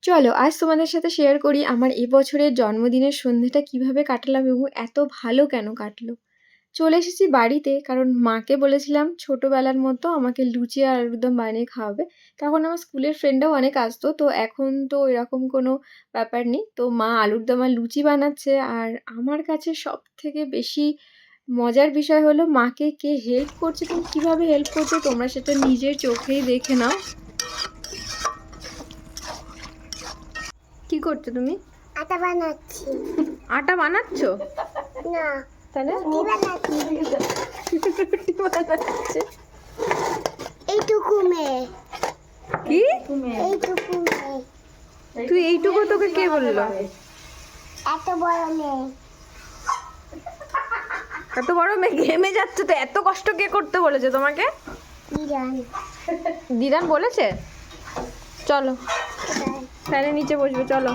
চলো আজ তোমাদের সাথে শেয়ার করি আমার এবছরের জন্মদিনের সন্ধ্যেটা কিভাবে কাটালাম এবং এত ভালো কেন কাটলো। চলে এসেছি বাড়িতে, কারণ মাকে বলেছিলাম ছোটবেলার মতো আমাকে লুচি আর আলুর দম বানিয়ে খাওয়াবে। তখন আমার স্কুলের ফ্রেন্ডরাও অনেক আসতো, তো এখন তো এরকম কোনো ব্যাপার নেই। তো মা আলুর দম আর লুচি বানাচ্ছে, আর আমার কাছে সব থেকে বেশি মজার বিষয় হলো মাকে কে হেল্প করছে এবং কিভাবে হেল্প করছে তোমরা সেটা নিজের চোখেই দেখে নাও। কি করছো তুমি? আটা বানাচ্ছি। আটা বানাচ্ছো? না, তাহলে রুটি বানাচ্ছি। রুটি বানাচ্ছে। এইটুকু মেয়ে, কি? এইটুকু মেয়ে, তুই এইটুকু, তোকে কে বললো? এত বড় মেয়ে। এত বড় মেয়ে ঘেমে যাচ্ছে, তো এত কষ্ট কে করতে বলেছে তোমাকে? দিদান, দিদান বলেছে? চলো কোথায়? ফ্যানের নিচে বসবে, চলো।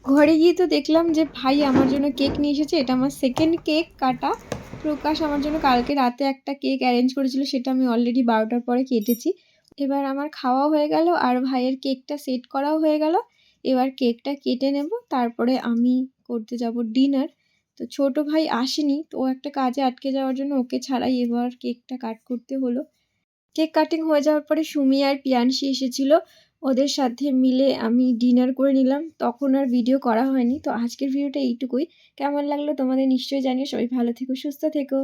ঘরে গিয়ে তো দেখলাম যে ভাই আমার জন্য কেক নিয়ে এসেছে। এটা আমার সেকেন্ড কেক কাটা। প্রকাশ আমার জন্য কালকে রাতে একটা কেক অ্যারেঞ্জ করেছিল, সেটা আমি অলরেডি 12টার পরে কেটেছি। এবার আমার খাওয়াও হয়ে গেল আর ভাইয়ের কেকটা সেট করাও হয়ে গেল। এবার কেকটা কেটে নেব, তারপরে আমি করতে যাব ডিনার। তো ছোট ভাই আসেনি, তো ও একটা কাজে আটকে যাওয়ার জন্য ওকে ছাড়াই এবার কেকটা কাট করতে হলো। কেক কাটিং হয়ে যাওয়ার পরে সুমি আর পিয়াংশী এসেছিল, ওদের সাথে মিলে আমি ডিনার করে নিলাম। তখন আর ভিডিও করা হয়নি। তো আজকের ভিডিওটা এইটুকুই। কেমন লাগলো তোমাদের নিশ্চয়ই জানিও। সবাই ভালো থেকো, সুস্থ থেকো।